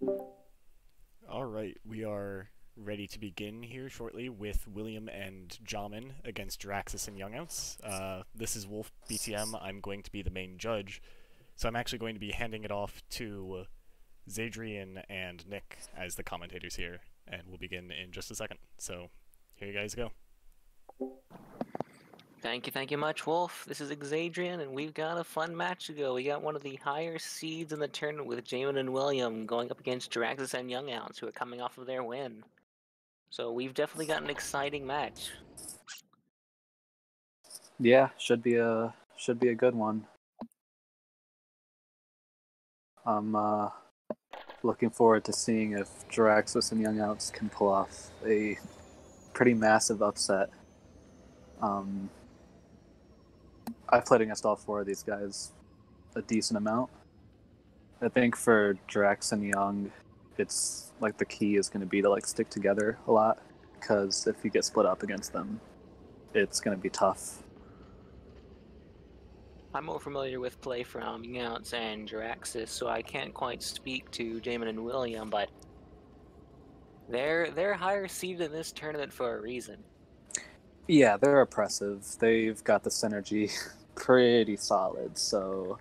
All right, we are ready to begin here shortly with William and Jamin against Jaraxxus-yOUNgOUNce. This is wolfBTM. I'm going to be the main judge, so I'm actually going to be handing it off to Xadrian and Nick as the commentators here, and we'll begin in just a second. So here you guys go. Thank you much, Wolf. This is Xadrian, and we've got a fun match to go. We got one of the higher seeds in the tournament with Jamen-William going up against Jaraxxus-yOUNgOUNce, who are coming off of their win. So we've definitely got an exciting match. Yeah, should be a good one. I'm looking forward to seeing if Jaraxxus-yOUNgOUNce can pull off a pretty massive upset. I've played against all four of these guys a decent amount. I think for Jaraxxus-yOUNg, it's like the key is going to be to like stick together a lot, because if you get split up against them, it's going to be tough. I'm more familiar with play from yOUNgOUNce and Jaraxxus, so I can't quite speak to Jamen-William, but they're higher seeded in this tournament for a reason. Yeah, they're oppressive. They've got the synergy pretty solid, so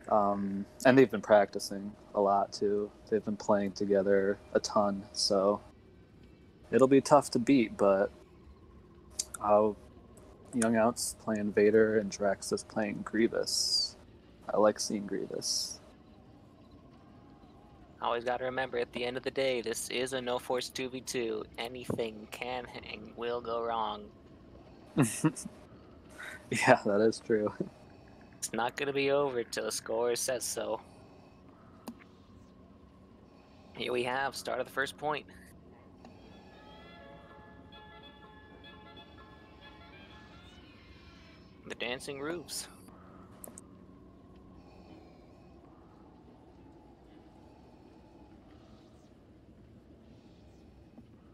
and they've been practicing a lot too. They've been playing together a ton, so it'll be tough to beat, but yOUNgOUNce playing Vader and Jaraxxus playing Grievous. I like seeing Grievous. Always got to remember, at the end of the day, this is a no-force 2v2. Anything can and will go wrong. Yeah, that is true. It's not going to be over till the score says so. Here we have start of the first point. The dancing roofs.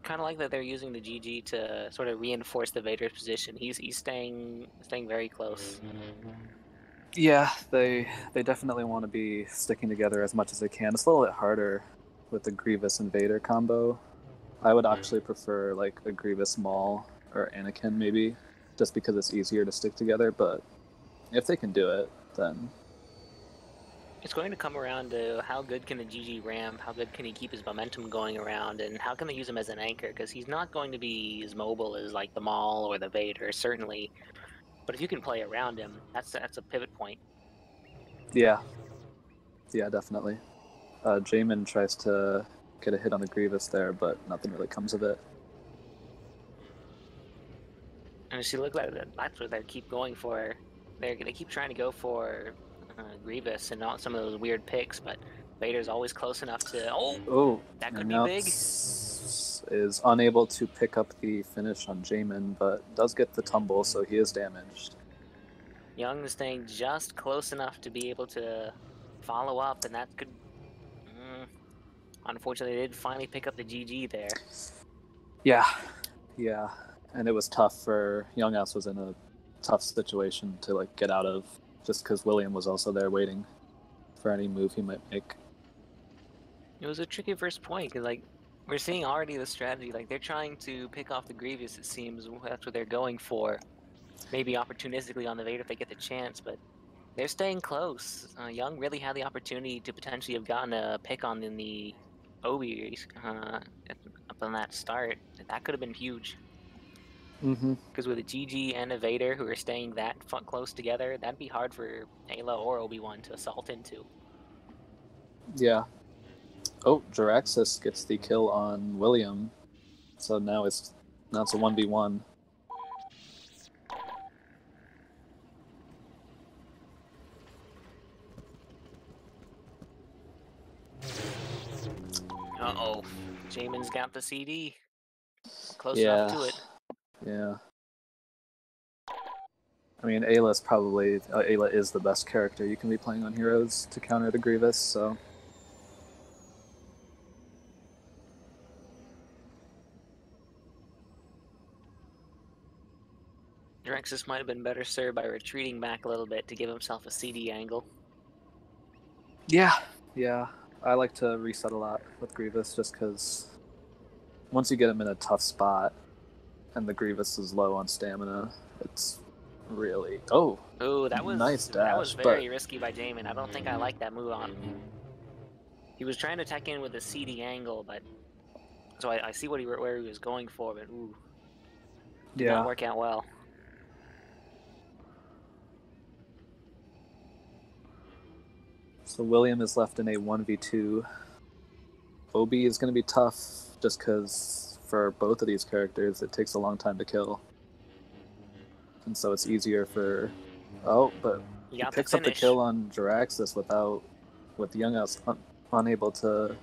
Kind of like that they're using the GG to sort of reinforce the Vader's position. He's staying very close. Yeah, they definitely want to be sticking together as much as they can. It's a little bit harder with the Grievous and Vader combo. I would actually prefer like a Grievous Maul or Anakin maybe, just because it's easier to stick together, but if they can do it, then It's going to come around to how good can the GG ramp, how good can he keep his momentum going around, and how can they use him as an anchor, because he's not going to be as mobile as like the Maul or the Vader, certainly. But if you can play around him, that's a pivot point. yeah, definitely. Jamin tries to get a hit on the Grievous there, but nothing really comes of it. And if you look at it, that's what they keep going for. They keep trying to go for Grievous and not some of those weird picks, but Vader's always close enough to. Oh, that could be big. Is unable to pick up the finish on Jamin, but does get the tumble, so he is damaged. Young is staying just close enough to be able to follow up, and that could. Unfortunately, they did finally pick up the GG there. Yeah, and it was tough for yOUNgOUNce. Was in a tough situation to like get out of, just because William was also there waiting for any move he might make. It was a tricky first point, because like we're seeing already the strategy, like they're trying to pick off the Grievous, it seems. That's what they're going for. Maybe opportunistically on the Vader if they get the chance, but they're staying close. Young really had the opportunity to potentially have gotten a pick on in the Obi up on that start. That could have been huge. Because with a GG and a Vader who are staying that close together, that'd be hard for Ayla or Obi-Wan to assault into. Yeah. Oh, Jaraxxus gets the kill on William, so now it's a 1v1. Uh-oh. Jamin's got the CD. Close Yeah. enough to it. Yeah. I mean, Ayla is the best character you can be playing on Heroes to counter the Grievous, so. Jaraxxus might have been better served by retreating back a little bit to give himself a CD angle. Yeah. I like to reset a lot with Grievous just because once you get him in a tough spot and the Grievous is low on stamina, it's really... Oh, Ooh, that was nice that was dash, very but risky by Jamin. I don't think I like that move on him. He was trying to attack in with a CD angle, but so I see what where he was going for, but ooh, did yeah. not work out well. So William is left in a 1v2. Obi is going to be tough just because for both of these characters it takes a long time to kill. And so it's easier for... Oh, but he picks up the kill on Jaraxxus with YOUNgOUNce unable to...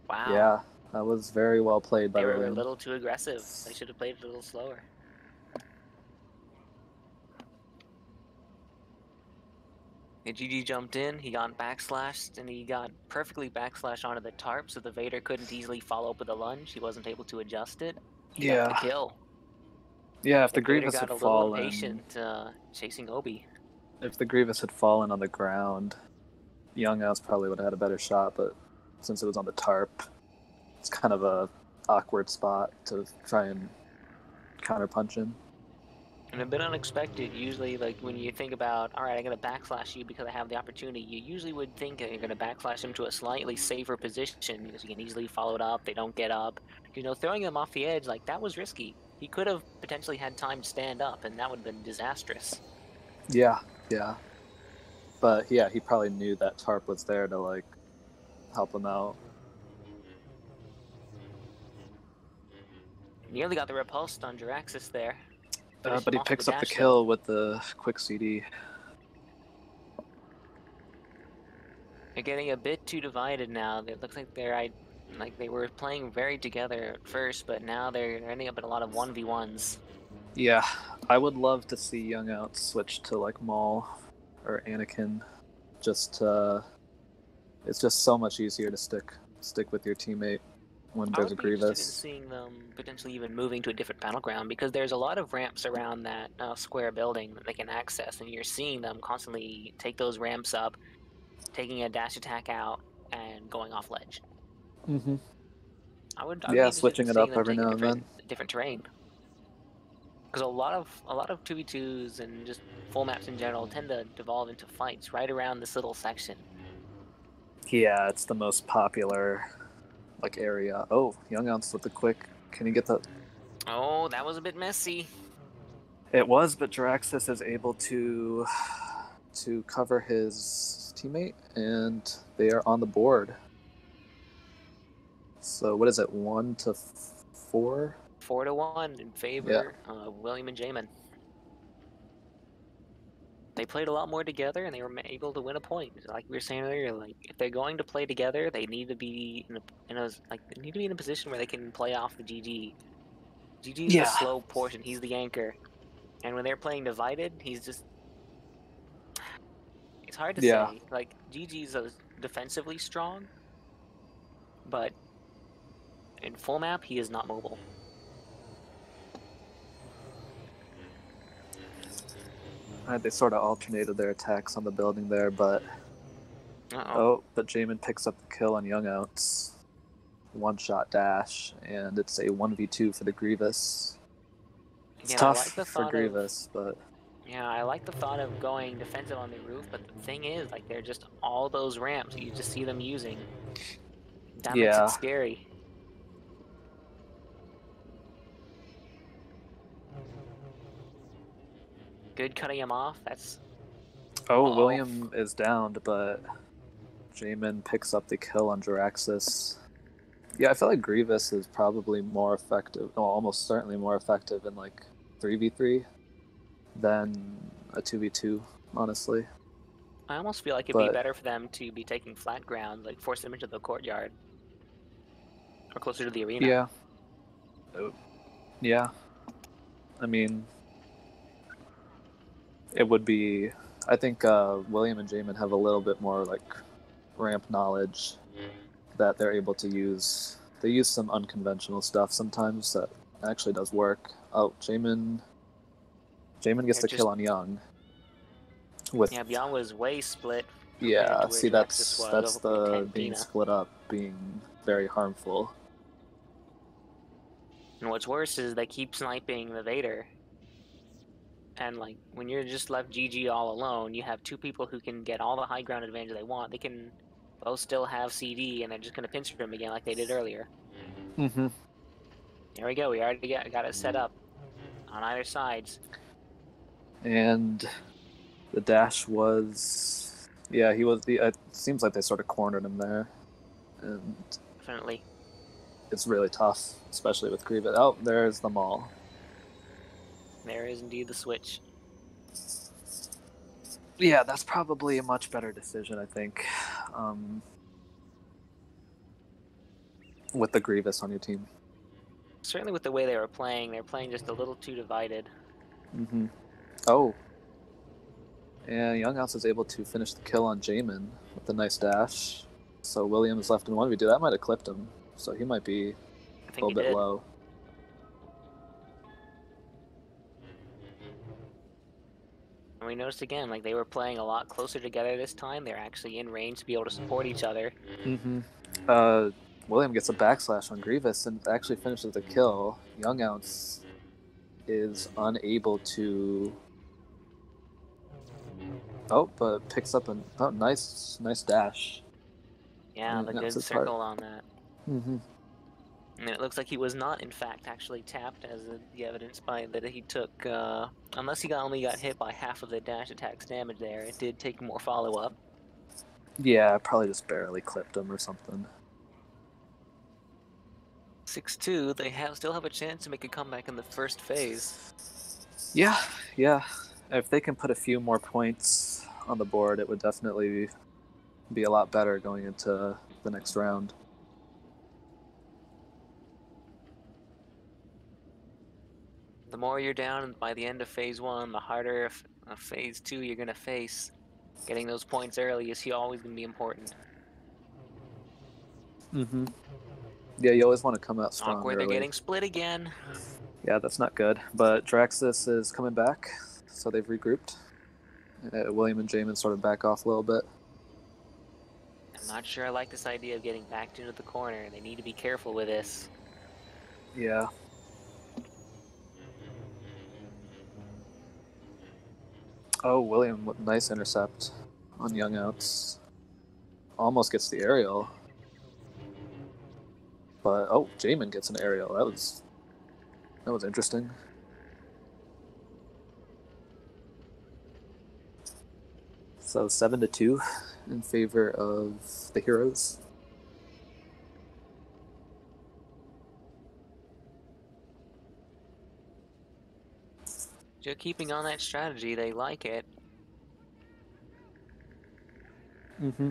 Wow. Yeah, that was very well played by William. They were a little too aggressive. They should have played it a little slower. GG jumped in, he got backslashed, and he got perfectly backslashed onto the tarp, so the Vader couldn't easily follow up with a lunge. He wasn't able to adjust it. He got the kill. Yeah, if the Vader Grievous got had a little fallen... impatient chasing Obi. If the Grievous had fallen on the ground, YOUNgOUNce probably would have had a better shot, but since it was on the tarp, it's kind of a awkward spot to try and counterpunch in. And a bit unexpected. Usually, like, when you think about, all right, I'm going to backslash you because I have the opportunity, you usually would think that you're going to backslash them to a slightly safer position because you can easily follow it up, they don't get up. You know, throwing them off the edge, like, that was risky. He could have potentially had time to stand up, and that would have been disastrous. Yeah, yeah. But, yeah, he probably knew that tarp was there to, like, help him out. Nearly got the repulsed on Jaraxxus there. But he picks up the kill with the quick CD. They're getting a bit too divided now. It looks like they were playing very together at first, but now they're ending up in a lot of 1v1s. Yeah, I would love to see YOUNgOUNce switch to like Maul or Anakin. It's just so much easier to stick with your teammate when there's a Grievous. I would be interested in seeing them potentially even moving to a different battleground because there's a lot of ramps around that square building that they can access, and you're seeing them constantly take those ramps up, taking a dash attack out, and going off ledge. Mm-hmm. I would switching it up every now and then. Different terrain. Because a lot of 2v2s and just full maps in general tend to devolve into fights right around this little section. Yeah, it's the most popular like area. Oh, YOUNgOUNce with the quick. Can he get the... Oh, that was a bit messy. It was, but Jaraxxus is able to cover his teammate, and they are on the board. So what is it, 1-4? 4-1 in favor of William and Jamin. They played a lot more together, and they were able to win a point. Like we were saying earlier, like if they're going to play together, they need to be in a position where they can play off the GG. GG's the slow portion. He's the anchor, and when they're playing divided, he's just... It's hard to say. Like GG's defensively strong, but in full map, he is not mobile. They sort of alternated their attacks on the building there, but... but Jamin picks up the kill on YOUNgOUNce. One-shot dash, and it's a 1v2 for the Grievous. It's tough for Grievous, but... Yeah, I like the thought of going defensive on the roof, but the thing is, like, they're just all those ramps you just see them using. That makes it scary. Good cutting him off. That's... Oh, William is downed, but Jamin picks up the kill on Jaraxxus. Yeah, I feel like Grievous is probably more effective, well, almost certainly more effective in like 3v3 than a 2v2, honestly. I almost feel like it'd be better for them to be taking flat ground, like force them into the courtyard. Or closer to the arena. Yeah. Yeah. I mean... It would be... I think William and Jamin have a little bit more like ramp knowledge that they're able to use. They use some unconventional stuff sometimes that actually does work. Oh, Jamin gets the kill on Young. Yeah, Young was way split Yeah, to where see, Jaraxxus was that's over the Cantina. being split up being very harmful. And what's worse is they keep sniping the Vader. And like when you're just left GG all alone, you have two people who can get all the high ground advantage they want. They can both still have CD, and they're just gonna pinch him again like they did earlier. Mm-hmm. There we go. We already got it set up on either sides. And the dash was, yeah, he was. It seems like they sort of cornered him there, and Definitely. it's really tough, especially with Grievous. Oh, there's the Maul. There is indeed the switch. Yeah, that's probably a much better decision, I think. With the Grievous on your team. Certainly with the way they were playing, they're playing just a little too divided. Mm-hmm. Oh. Yeah, YoungOUNce is able to finish the kill on Jamin with a nice dash. So William is left in 1v2. That might have clipped him. So he might be I a think little he bit did. low. And we noticed again, like they were playing a lot closer together this time. They're actually in range to be able to support each other. Mm-hmm. William gets a backslash on Grievous and actually finishes the kill. YoungOUNce is unable to... Oh, but picks up a nice dash. Yeah, the good circle on that. Mm-hmm. And it looks like he was not, in fact, actually tapped, as the evidence by that he took, unless he only got hit by half of the dash attack's damage there. It did take more follow-up. Yeah, probably just barely clipped him or something. 6-2, they still have a chance to make a comeback in the first phase. Yeah. If they can put a few more points on the board, it would definitely be a lot better going into the next round. The more you're down by the end of phase 1, the harder of phase 2 you're going to face. Getting those points early is always going to be important. Mm-hmm. Yeah, you always want to come out strong Awkward, early. they're getting split again. Yeah, that's not good. But Jaraxxus is coming back, so they've regrouped. William and Jamin sort of back off a little bit. I'm not sure I like this idea of getting backed into the corner. They need to be careful with this. Yeah. Oh, William, what nice intercept on YoungOUNce. Almost gets the aerial. But, oh, Jamin gets an aerial. That was interesting. So 7-2 in favor of the heroes. Just keeping on that strategy, they like it. Mm-hmm.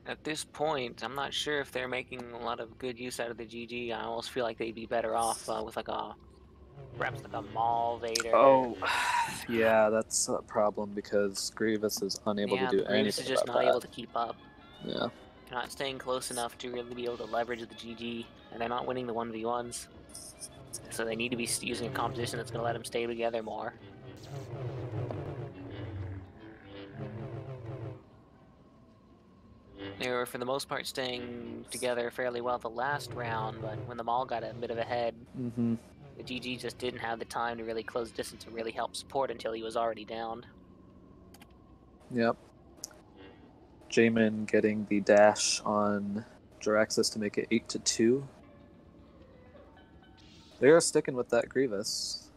At this point, I'm not sure if they're making a lot of good use out of the GG. I almost feel like they'd be better off with perhaps like a Maul Vader. Oh, yeah, that's a problem because Grievous is unable to do anything. Grievous is just not able to keep up. Yeah. They're not staying close enough to really be able to leverage the GG, and they're not winning the 1v1s. So they need to be using a composition that's going to let them stay together more. They were, for the most part, staying together fairly well the last round, but when the Maul got a bit of a head, the GG just didn't have the time to really close distance and really help support until he was already downed. Yep. Jamin getting the dash on Jaraxxus to make it 8-2. They are sticking with that Grievous.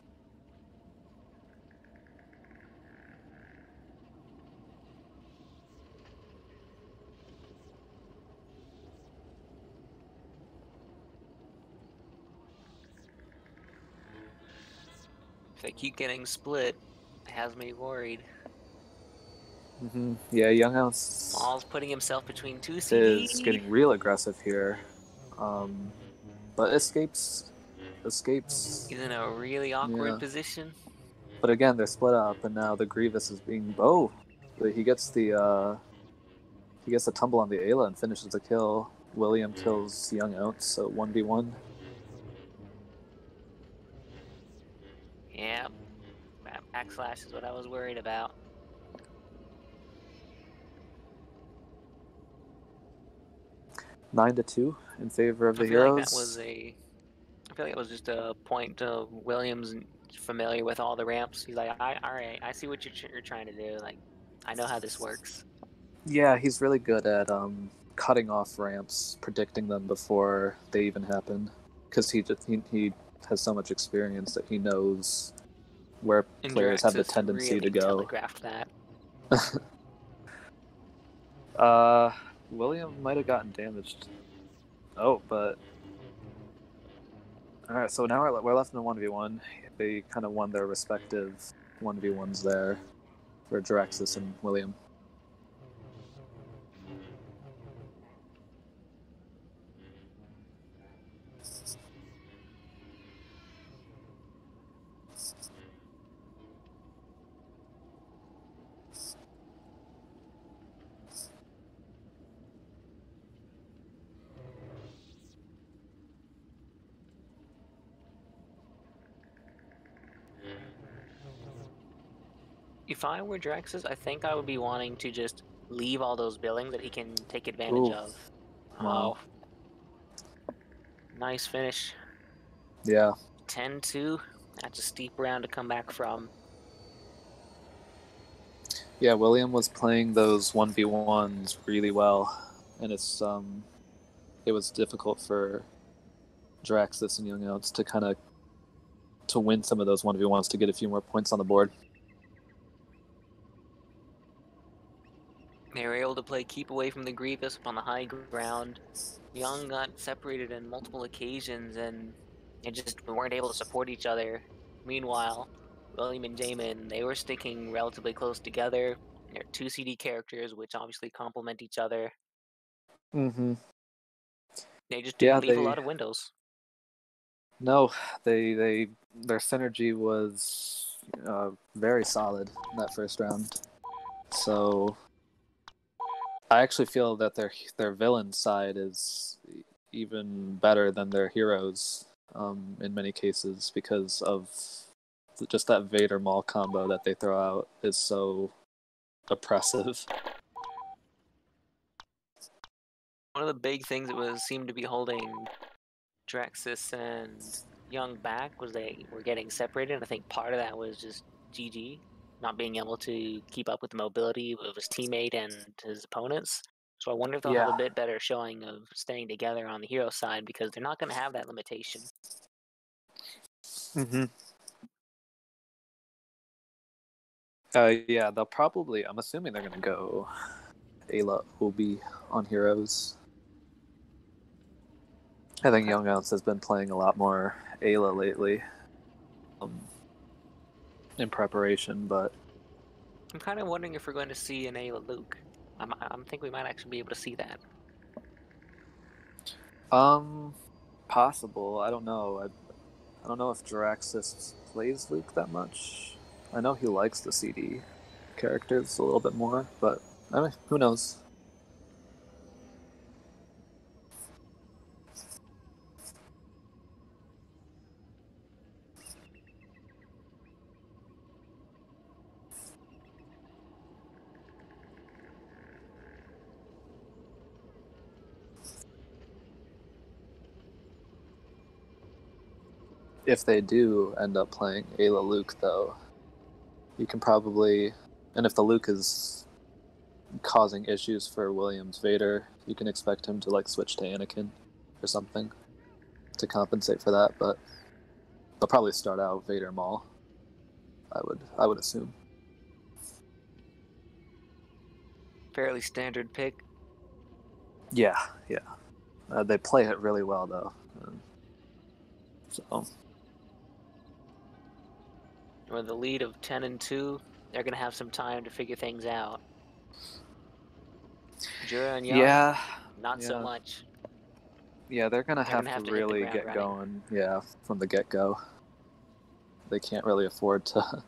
If they keep getting split, it has me worried. Yeah, YoungOUNce Maul's putting himself between two CDs. Is getting real aggressive here. But escapes. He's in a really awkward position. But again, they're split up, and now the Grievous is being... Oh! He gets the tumble on the Ayla and finishes the kill. William kills YoungOUNce, so 1v1. Yeah, that backslash is what I was worried about. 9-2 in favor of the I feel heroes. like that was I feel like it was just a point to Williams familiar with all the ramps. He's like, all right, I see what you're trying to do. Like, I know how this works. Yeah, he's really good at cutting off ramps, predicting them before they even happen, because he has so much experience that he knows where And players have the Jaraxxus tendency really to go. telegraphed that. William might have gotten damaged. Oh, but all right. So now we're left in a 1v1. They kind of won their respective 1v1s there for Jaraxxus and William. If I were Jaraxxus, I think I would be wanting to just leave all those buildings that he can take advantage Ooh. of. Wow. Oh, nice finish. Yeah. 10-2. That's a steep round to come back from. Yeah, William was playing those 1v1s really well, and it was difficult for Jaraxxus and Young-Outs to kind of to win some of those 1v1s to get a few more points on the board. They were able to play keep away from the Grievous up on the high ground. Young got separated on multiple occasions, and they just weren't able to support each other. Meanwhile, William and Jamin, they were sticking relatively close together. They're two CD characters, which obviously complement each other. Mm-hmm. They just didn't leave a they lot of windows. no, their synergy was very solid in that first round. So I actually feel that their villain side is even better than their heroes in many cases, because of just that Vader Maul combo that they throw out is so oppressive. One of the big things that seemed to be holding Jaraxxus and Young back was they were getting separated. I think part of that was just GG not being able to keep up with the mobility of his teammate and his opponents. So I wonder if they'll have a bit better showing of staying together on the hero side, because they're not going to have that limitation. Mm-hmm. Yeah, they'll probably. I'm assuming they're gonna go Ayla Obi on heroes. I think Young-Outs has been playing a lot more Ayla lately in preparation, but I'm kind of wondering if we're going to see an Ayla Luke. I think we might actually be able to see that. possible. I don't know. I don't know if Jaraxxus plays Luke that much. I know he likes the CD characters a little bit more, but I mean, who knows? If they do end up playing Ayla Luke, though, you can probably, and if the Luke is causing issues for Williams Vader, you can expect him to like switch to Anakin or something to compensate for that. But they'll probably start out Vader Maul. I would assume. Fairly standard pick. Yeah. They play it really well though. So With a lead of 10-2, they're going to have some time to figure things out. Jura and Young, not so much. Yeah, they're gonna have have to to hit the really ground get running. going. Yeah, from the get-go. They can't really afford to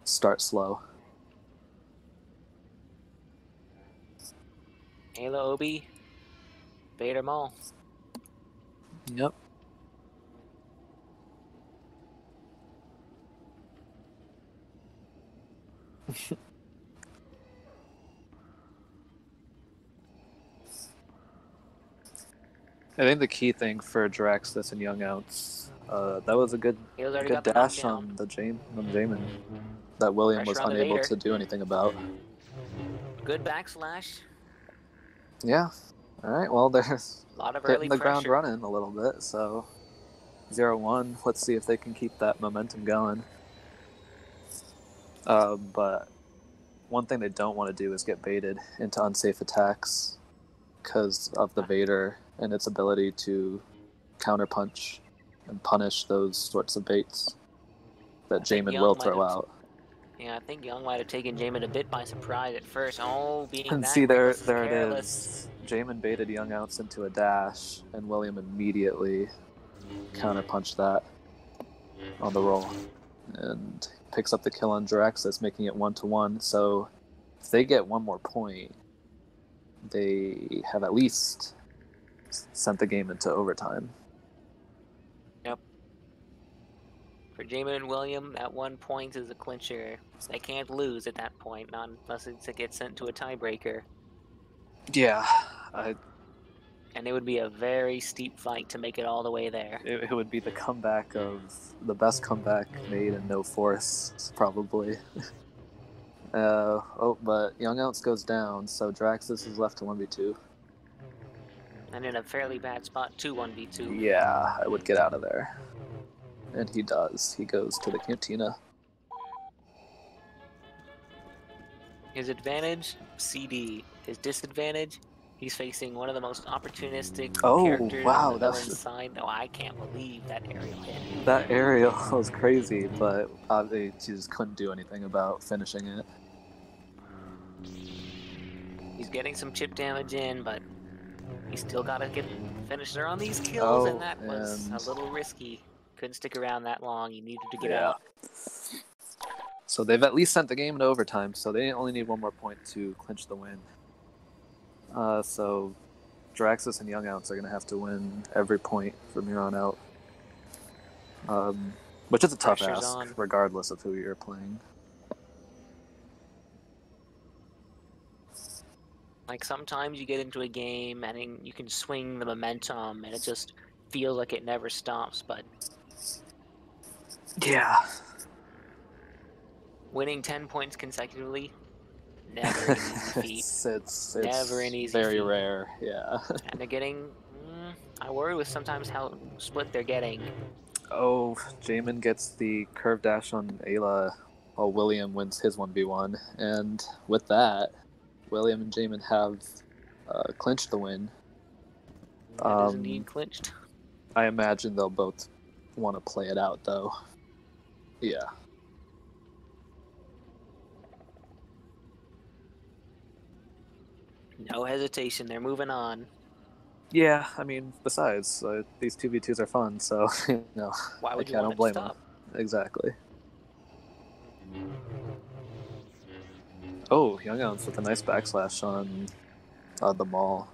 start slow. Ayla Obi, Vader Maul. Yep. I think the key thing for Jaraxxus and YOUNgOUNce, that was a good He already good got the dash knockdown. on the Jamin that William was Pressure on the unable Vader. to do anything about. Good backslash. Yeah. All right. Well, there's A lot of hitting early the ground pressure. running a little bit. So 0-1. Let's see if they can keep that momentum going. But one thing they don't want to do is get baited into unsafe attacks because of the Vader and its ability to counterpunch and punish those sorts of baits that Jamin will throw out. Yeah, I think Young might have taken Jamin a bit by surprise at first. Oh, being And that see, there reckless and it careless. is. Jamin baited YOUNgOUNce into a dash, and William immediately counterpunched that on the roll and picks up the kill on Jaraxxus, making it 1-1. So if they get one more point, they have at least sent the game into overtime. Yep. For Jamin and William, at 1 point is a clincher. They can't lose at that point, not unless it gets sent to a tiebreaker. Yeah, And it would be a very steep fight to make it all the way there. it would be the comeback of the best comeback made in No Force, probably. But YOUNgOUNce goes down, so Jaraxxus is left to 1v2. And in a fairly bad spot, 2-1v2. Yeah, I would get out of there. And he does. He goes to the cantina. His advantage, CD. His disadvantage, he's facing one of the most opportunistic characters on the villain's side. No, I can't believe that aerial hit. That aerial was crazy, but they just couldn't do anything about finishing it. He's getting some chip damage in, but he's still got to get finisher on these kills, and that was a little risky. Couldn't stick around that long. He needed to get out. So they've at least sent the game into overtime, so they only need one more point to clinch the win. So Jaraxxus and YOUNgOUNce are going to have to win every point from here on out. Which is a tough ask, regardless of who you're playing. Like, sometimes you get into a game and you can swing the momentum and it just feels like it never stops, but... Yeah. Winning 10 points consecutively, never an easy feat. It's never an easy very feat. rare, yeah. And they're getting... I worry with sometimes how split they're getting. Oh, Jamin gets the curve dash on Ayla while William wins his 1v1. And with that, William and Jamin have clinched the win. That is indeed clinched. I imagine they'll both want to play it out, though. Yeah. No hesitation, they're moving on. Yeah, I mean, besides, these 2v2s are fun, so, Why would you I want don't blame to stop? them. Exactly. Oh, YOUNgOUNce with a nice backslash on the Maul.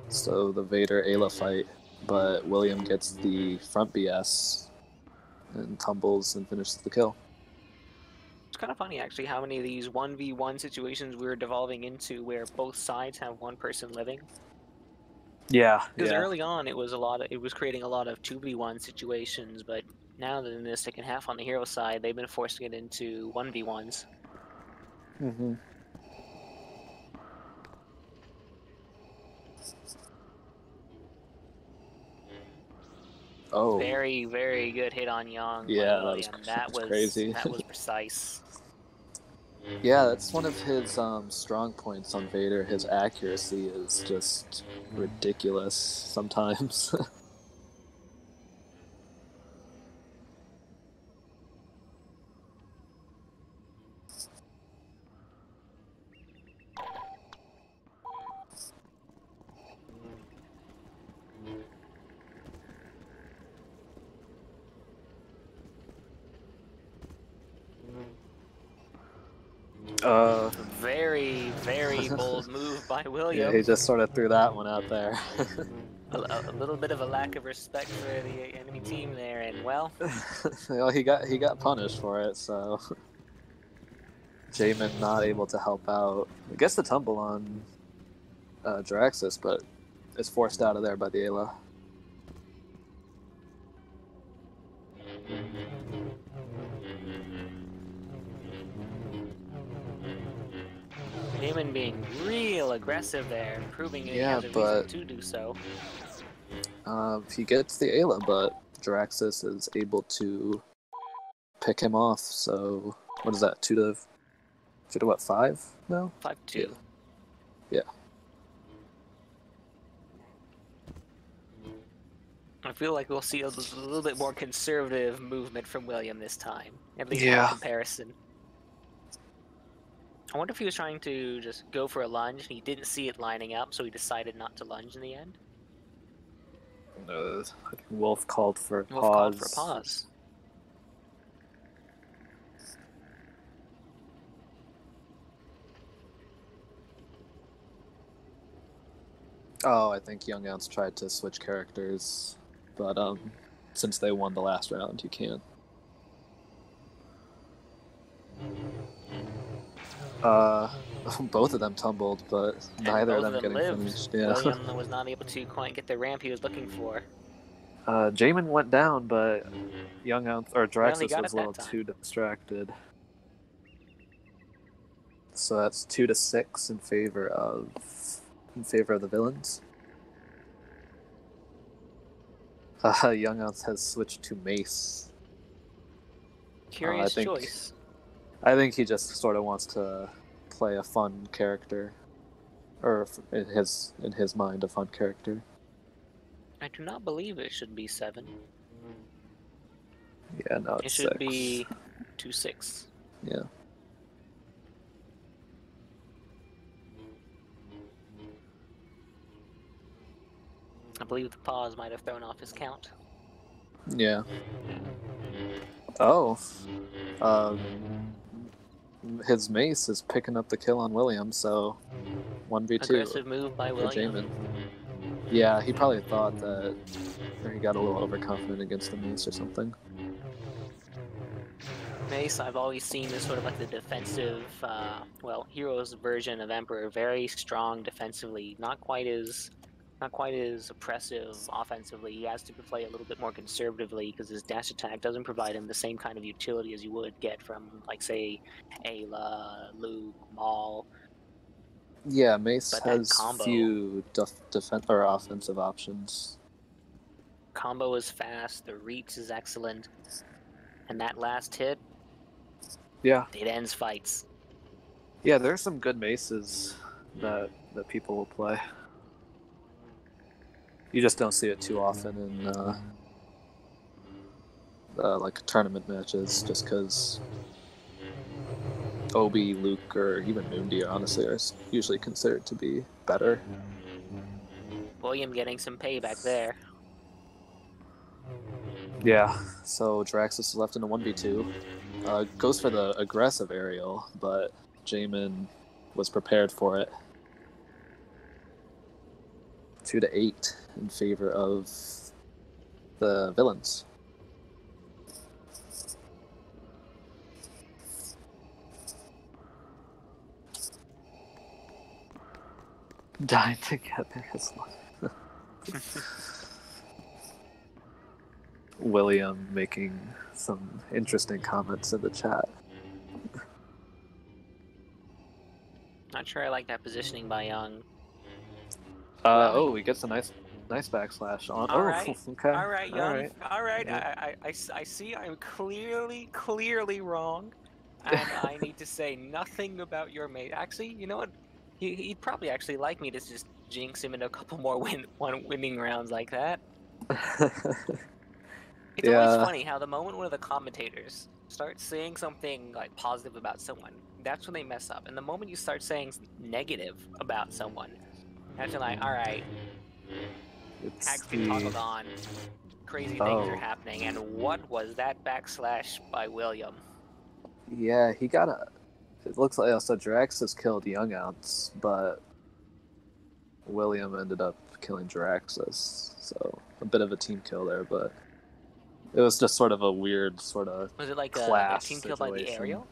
So the Vader Ayla fight, but William gets the front BS and tumbles and finishes the kill. It's kind of funny, actually, how many of these 1v1 situations we're devolving into where both sides have one person living. Yeah, Because early on, it was creating a lot of 2v1 situations, but now that in the second half on the hero side, they've been forcing it into 1v1s. Mm-hmm. Oh. Very, very good hit on Young. Yeah, that was crazy. That was precise. Yeah, that's one of his strong points on Vader. His accuracy is just ridiculous sometimes. Very, very bold move by William. Yeah, he just sort of threw that one out there. a little bit of a lack of respect for the enemy team there, and well, he got punished for it. So Jamin not able to help out. Gets the tumble on Jaraxxus, but is forced out of there by the Ayla. Damon being real aggressive there, proving that he Yeah, has a but reason to do so. he gets the Ayla, but Jaraxxus is able to pick him off. So what is that? 2 to what? 5 now? 5-2. Yeah. I feel like we'll see a little bit more conservative movement from William this time, at least Yeah. by comparison. I wonder if he was trying to just go for a lunge and he didn't see it lining up, so he decided not to lunge in the end. Wolf called for a Wolf pause. called for a pause. Oh, I think YOUNgOUNce tried to switch characters, but since they won the last round, you can't. Both of them tumbled, but neither of them getting finished. Yeah. William was not able to quite get the ramp he was looking for. Jamin went down, but YOUNgOUNce or Jaraxxus got was it a little that time. too distracted. So that's 2 to 6 in favor of the villains. YOUNgOUNce has switched to Mace. Curious choice. I think he just sort of wants to play a fun character, or in his mind, a fun character. I do not believe it should be 7. Yeah, no, it's It should 6. be 2-6. Yeah. I believe the pause might have thrown off his count. Yeah. Oh. His Mace is picking up the kill on William, so 1v2. Aggressive move by for William. Jamin. Yeah, he probably thought that, or he got a little overconfident against the Mace or something. Mace, I've always seen as sort of like the defensive, hero's version of Emperor. Very strong defensively, not quite as oppressive offensively. He has to play a little bit more conservatively because his dash attack doesn't provide him the same kind of utility as you would get from, like, say, Ayla, Luke, Maul. Yeah, Mace But that has combo- few defense or offensive options. Combo is fast, the reach is excellent, and that last hit, Yeah. it ends fights. Yeah, there are some good Maces that people will play. You just don't see it too often in like tournament matches, just because Obi, Luke, or even Mundi, honestly, are usually considered to be better. William getting some payback there. Yeah, so Jaraxxus is left in a 1v2. Goes for the aggressive aerial, but Jamin was prepared for it. 2 to 8 in favor of the villains. Dying together as well. William making some interesting comments in the chat. Not sure I like that positioning by Young. Oh, he gets a nice backslash on. All right. Okay. All right, Young. Right. All right. Yeah. I see I'm clearly wrong. And I need to say nothing about your mate. Actually, you know what? He'd probably actually like me to just jinx him in a couple more winning rounds like that. It's always funny how the moment one of the commentators starts saying something like positive about someone, that's when they mess up. And the moment you start saying negative about someone, that's when like, all right, hacks get toggled on, crazy things are happening. And what was that backslash by William? Yeah, he got a. It looks like so Jaraxxus killed YOUNgOUNce, but William ended up killing Jaraxxus. So a bit of a team kill there, but it was just sort of a weird sort of Was it like a clash team kill by the situation. aerial?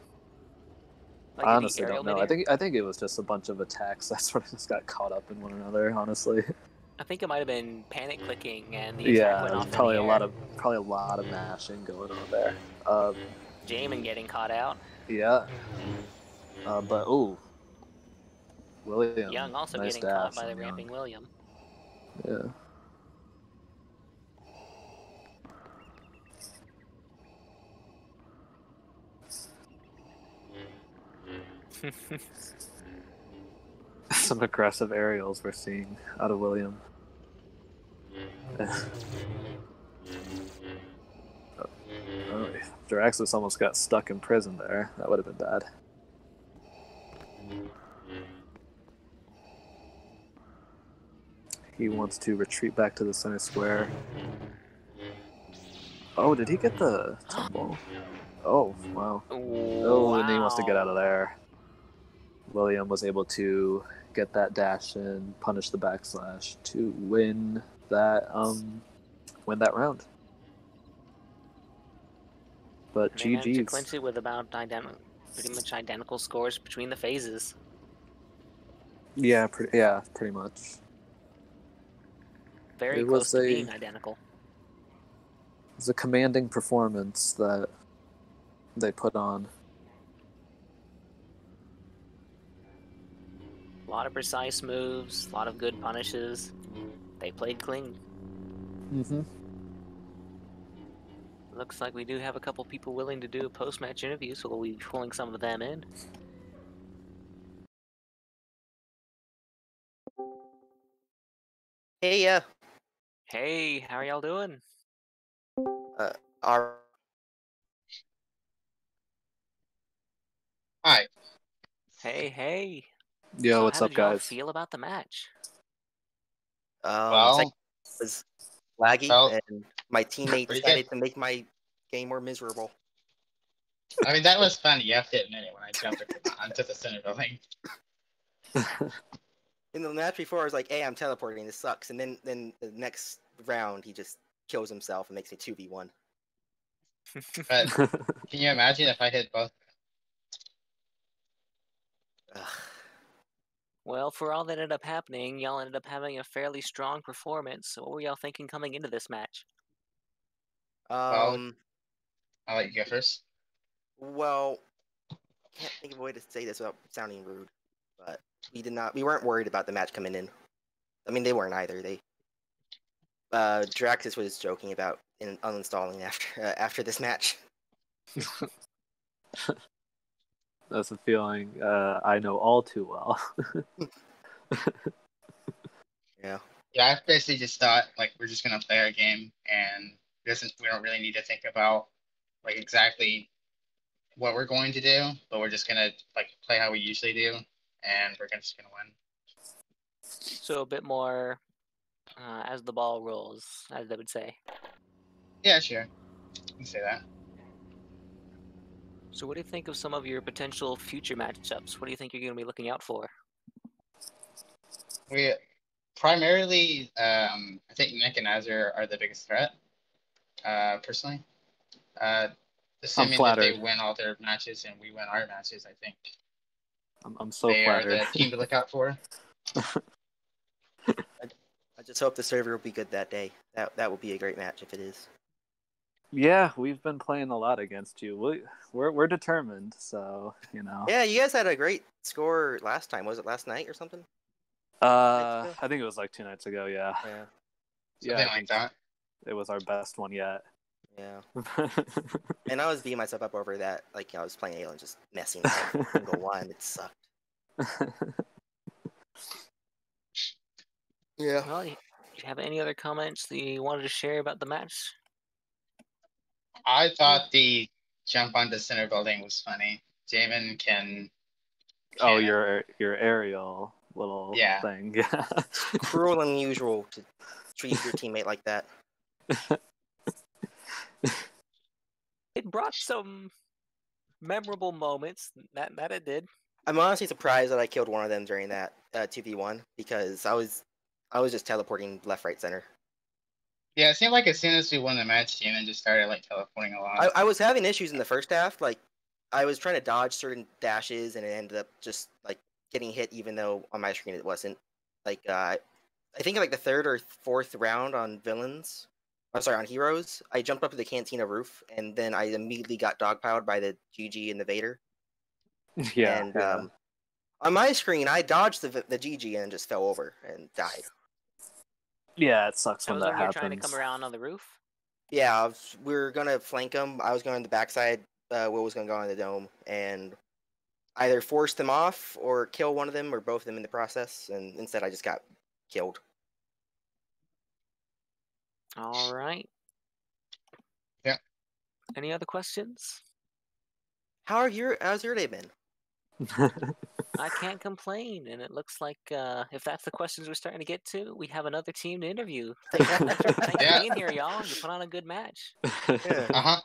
Like, I did he honestly aerial don't know. midair? I think it was just a bunch of attacks that sort of just got caught up in one another. Honestly, I think it might have been panic clicking, and the attack yeah, went there's off in probably the a air. lot of mashing going on there. Jamin getting caught out. Yeah, but ooh, William, Young also nice getting caught dash by the on Young. ramping William. Yeah. Some aggressive aerials we're seeing out of William. Oh, Jaraxxus almost got stuck in prison there. That would have been bad. He wants to retreat back to the center square. Oh, did he get the tumble? Oh, wow. Oh, and he wants to get out of there. William was able to get that dash in, punish the backslash to win that round. But They managed to GG's. clinch it with about pretty much identical scores between the phases. Yeah, pretty much. Very It close was to being identical. It was a commanding performance that they put on. A lot of precise moves, a lot of good punishes. They played clean. Mm-hmm. Looks like we do have a couple people willing to do a post-match interview, so we'll be pulling some of them in. Hey, yeah. Hey, how are y'all doing? Our Hi. Hey. Yo, So what's how up, did y'all guys? feel about the match? it's like Well, it was laggy, felt and my teammate pretty decided good. to make my game more miserable. I mean, that was funny. You have to admit it when I jumped onto the center building. In the match before, I was like, "Hey, I'm teleporting. This sucks." And then the next round, he just kills himself and makes me 2v1. But can you imagine if I hit both? Ugh. Well, for all that ended up happening, y'all ended up having a fairly strong performance. So what were y'all thinking coming into this match? Well, I'll let you go first. Well, can't think of a way to say this without sounding rude, but we weren't worried about the match coming in. I mean, they weren't either. Jaraxxus was joking about uninstalling after this match. That's a feeling I know all too well. Yeah. Yeah, I basically just thought like we're just gonna play our game, and we don't really need to think about like exactly what we're going to do, but we're just gonna like play how we usually do, and we're just gonna win. So a bit more as the ball rolls, as they would say. Yeah, sure. You can say that. So what do you think of some of your potential future matchups? What do you think you're going to be looking out for? We primarily, I think Nick and Azure are the biggest threat. Personally, assuming that flattered. they win all their matches and we win our matches, I think I'm so they flattered. are the team to look out for. I just hope the server will be good that day. That will be a great match if it is. Yeah, we've been playing a lot against you. We're determined, so you know. Yeah, you guys had a great score last time. Was it last night or something? I think it was like 2 nights ago. Yeah. Yeah. Something like that. It was our best one yet. Yeah. And I was beating myself up over that. Like, I was playing Alien, just messing with every single one. It sucked. Yeah. Well, do you have any other comments that you wanted to share about the match? I thought the jump on the center building was funny. Jamin can. Oh, your aerial little Yeah. thing. Yeah. Cruel and unusual to treat your teammate like that. It brought some memorable moments. That it did. I'm honestly surprised that I killed one of them during that 2v1 because I was just teleporting left, right, center. Yeah, it seemed like as soon as we won the match, Jamin just started like teleporting a lot. I was having issues in the first half, like I was trying to dodge certain dashes, and it ended up just like getting hit, even though on my screen it wasn't. Like I think like the third or fourth round on villains, I'm sorry, on heroes, I jumped up to the cantina roof, and then I immediately got dogpiled by the GG and the Vader. Yeah, And yeah. on my screen, I dodged the GG and just fell over and died. Yeah, it sucks That when was that when you're happens. trying to come around on the roof? Yeah, we were gonna flank them. I was going to the backside. Will was gonna go on the dome, and either force them off or kill one of them or both of them in the process. And instead, I just got killed. All right. Yeah. Any other questions? How's your day been? I can't complain, and it looks like if that's the questions we're starting to get to, we have another team to interview. Thanks for Yeah. being here, y'all. You put on a good match, Yeah. Uh-huh.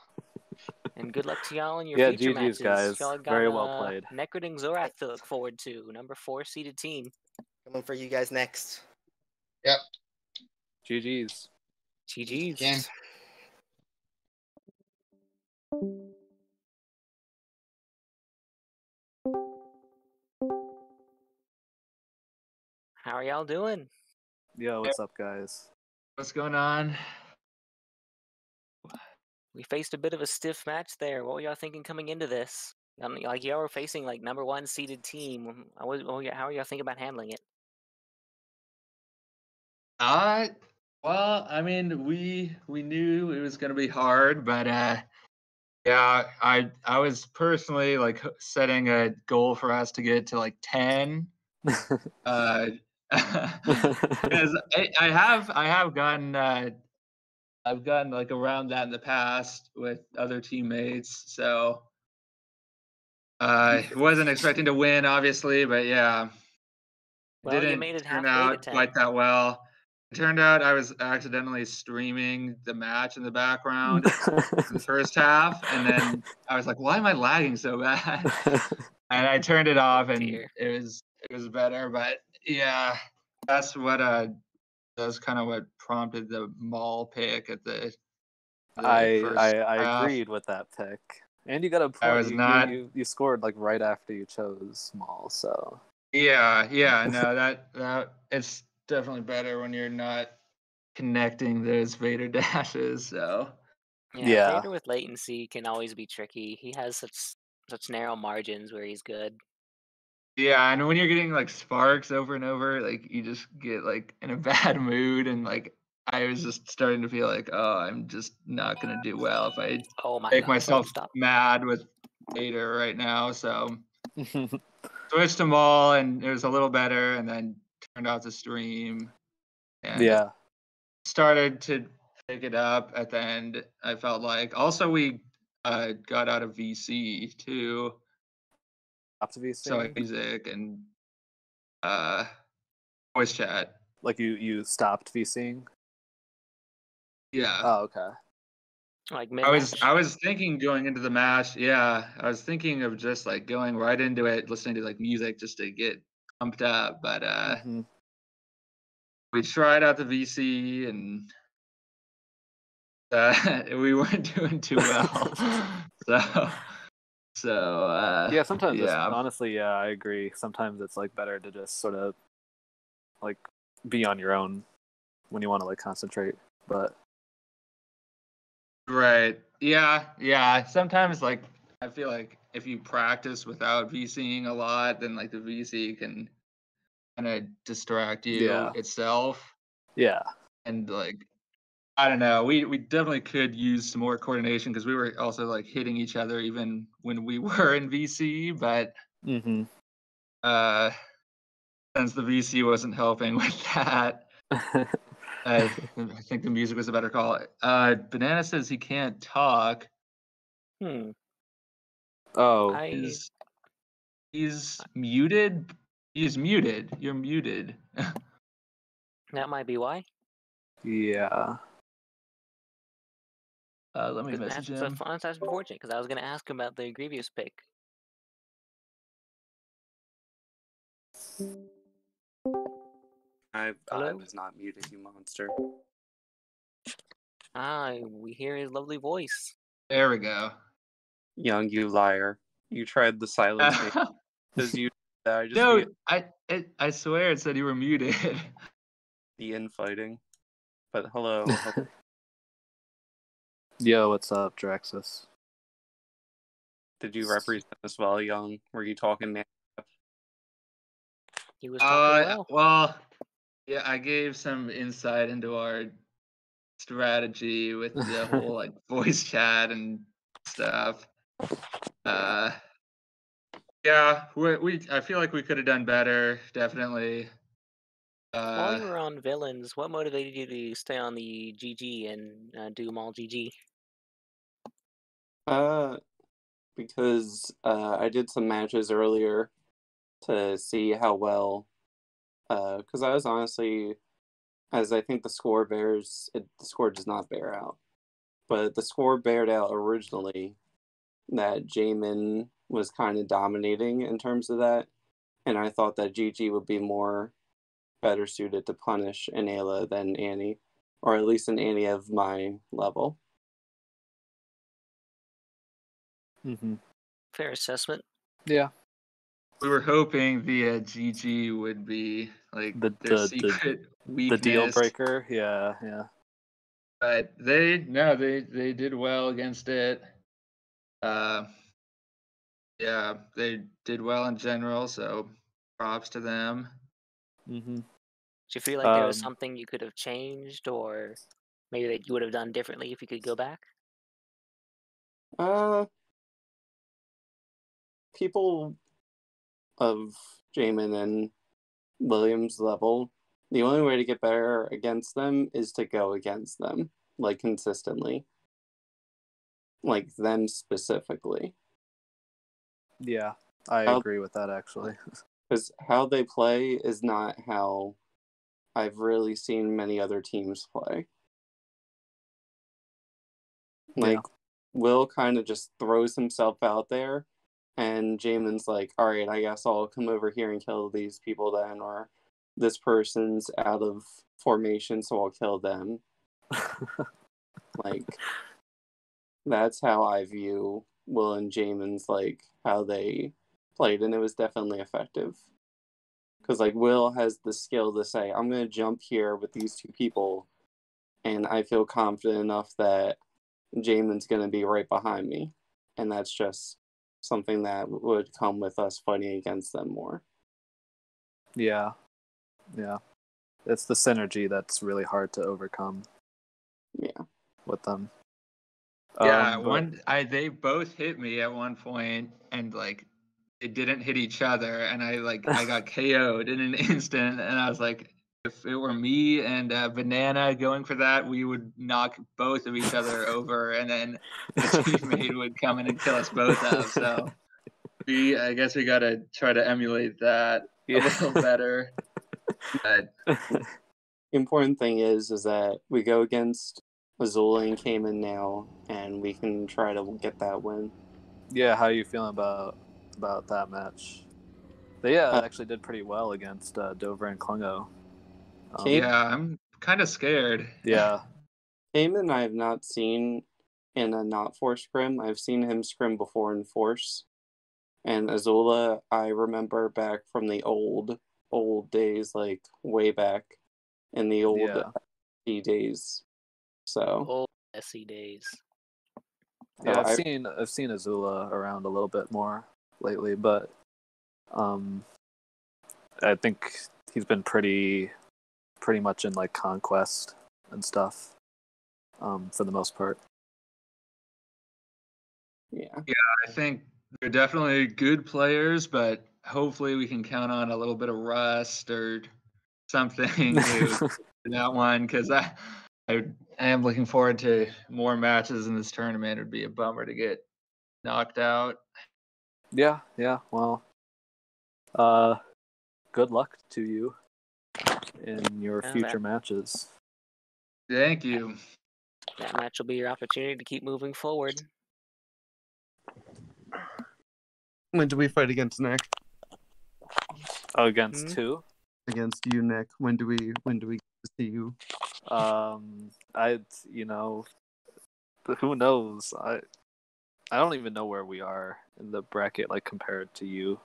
and good luck to y'all in your Yeah, future GG's, matches. guys. Y'all got Very well played. Necrod and Zorath to look forward to. Number 4 seeded team. Coming for you guys next. Yep. GG's. GG's. Game. How are y'all doing? Yo, what's up, guys? What's going on? We faced a bit of a stiff match there. What were y'all thinking coming into this? Like y'all were facing like number 1 seeded team. How are y'all thinking about handling it? Well, I mean, we knew it was gonna be hard, but yeah, I was personally like setting a goal for us to get to like 10. Because I have gotten I've gotten like around that in the past with other teammates, so wasn't expecting to win, obviously, but yeah, Well, you didn't made it turn halfway to out 10. quite that well. It turned out I was accidentally streaming the match in the background in the first half, and then I was like, "Why am I lagging so bad?" And I turned it off, and dear. it was better. But yeah, that's kind of what prompted the mall pick at the first I half. agreed with that pick. And you got a I point. was not. You scored like right after you chose small, so Yeah, no, that it's definitely better when you're not connecting those Vader dashes. So Yeah. Vader with latency can always be tricky. He has such narrow margins where he's good. yeah, and when you're getting like sparks over and over, like you just get like in a bad mood, and like I was just starting to feel like, oh, I'm just not gonna do well if I Oh my make god! myself Stop. mad with Vader right now. So switched them all, and it was a little better, and then turned out the stream, and yeah. started to pick it up at the end. I felt like also we got out of VC too, Up to VC. so music and voice chat. Like you stopped VCing? Yeah. Oh, okay. Like I mid-match? was thinking going into the match, yeah, I was thinking of just like going right into it, listening to like music just to get pumped up, but we tried out the VC and we weren't doing too well. so Yeah, sometimes it's yeah. honestly, yeah, I agree. Sometimes it's like better to just sort of like be on your own when you want to like concentrate. But Right. Yeah. Sometimes like I feel like if you practice without VCing a lot, then like the VC can kind of distract you itself. Yeah. And like I don't know, we definitely could use some more coordination because we were also like hitting each other even when we were in VC, but since the VC wasn't helping with that, I think the music was a better call. Banana says he can't talk. Oh. He's muted. He's muted. You're muted. That might be why. Yeah. Let me message him. That's unfortunate because I was going to ask him about the Grievous pick. I was not muted, you monster. We hear his lovely voice. There we go. Young, you liar. You tried the silence me because you. I just No, muted I swear it said you were muted. the infighting. But hello. Yo, what's up, Jaraxxus? Did you represent us well, Young? Were you talking man? He was talking well. Well, yeah, I gave some insight into our strategy with the whole like voice chat and stuff. Yeah, I feel like we could have done better, definitely. While you were on villains, what motivated you to stay on the GG and do them all GG? Because I did some matches earlier to see how well. Because I was honestly, as I think the score bears, the score does not bear out, but the score bared out originally that Jamin was kind of dominating in terms of that, and I thought that GG would be better suited to punish an Ayla than Annie, or at least an Annie of my level. Mm-hmm. Fair assessment. Yeah. We were hoping the GG would be like their secret weakness. The deal breaker. Yeah. But they did well against it. Yeah, they did well in general, so props to them. Mm-hmm. Do you feel like there was something you could have changed, or maybe that you would have done differently if you could go back? People of Jamin and William's level, the only way to get better against them is to go against them, like, consistently. Like, them specifically. Yeah, I agree with that, actually. Because how they play is not how I've really seen many other teams play. Like, Will kind of just throws himself out there, and Jamin's like, alright, I guess I'll come over here and kill these people then, or this person's out of formation, so I'll kill them. Like, that's how I view Will and Jamin's, like, how they played, and it was definitely effective. Because, like, Will has the skill to say, I'm going to jump here with these two people, and I feel confident enough that Jamin's going to be right behind me. And that's just something that would come with us fighting against them more. Yeah. It's the synergy that's really hard to overcome. Yeah. With them. Yeah, they both hit me at one point, and like it didn't hit each other, and I got KO'd in an instant, and I was like, if it were me and Banana going for that, we would knock both of each other over, and then the teammate would come in and kill us both up. So I guess we gotta try to emulate that a little better. But the important thing is that we go against Azula and Cayman now, and we can try to get that win. Yeah, how are you feeling about that match? They actually did pretty well against Dover and Klungo. Yeah, I'm kind of scared. Yeah. Cayman I have not seen in a not Force scrim. I've seen him scrim before in Force. And Azula, I remember back from the old days, like way back in the old SE days. So old SE days. Yeah, I've seen Azula around a little bit more lately, but I think he's been pretty much in like Conquest and stuff for the most part. Yeah, I think they're definitely good players, but hopefully we can count on a little bit of rust or something to that one, because I am looking forward to more matches in this tournament. It'd be a bummer to get knocked out. Yeah. Well, good luck to you in your future matches. Thank you. That match will be your opportunity to keep moving forward. When do we fight against Nick? Against who? Against you, Nick. When do we get to see you? Who knows? I don't even know where we are in the bracket, like compared to you?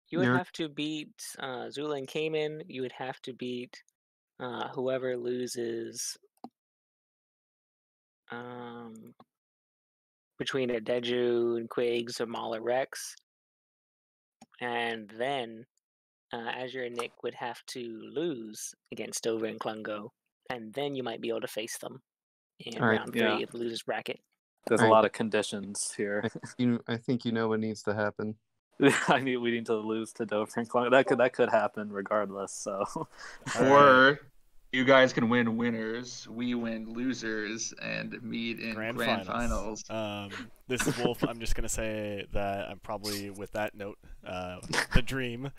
You would You're- have to beat Zula and Cayman. You would have to beat whoever loses between a Deju and Quigs or Maul or Rex. And then Azure and Nick would have to lose against Dover and Klungo. And then you might be able to face them in All right, round yeah. 3 of the loser's bracket. There's a Alright. lot of conditions here. I think you know what needs to happen. I mean, we need to lose to Dover and Klungo. That could happen regardless. So, Or you guys can win winners, we win losers, and meet in Grand grand finals. finals. This is Wolf. I'm just gonna say that I'm probably, with that note, the dream,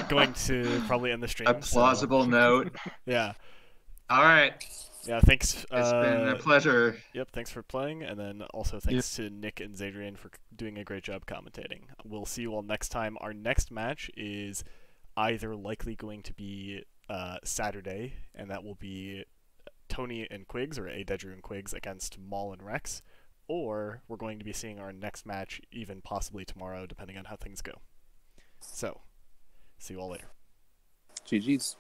going to probably end the stream. A plausible note. Yeah. All right. Yeah. Thanks. It's been a pleasure. Yep. Thanks for playing, and then also thanks to Nick and Xadrian for doing a great job commentating. We'll see you all next time. Our next match is either likely going to be Saturday, and that will be Tony and Quigs, or Adedru and Quigs, against Maul and Rex, or we're going to be seeing our next match even possibly tomorrow, depending on how things go. So, see you all later. GG's.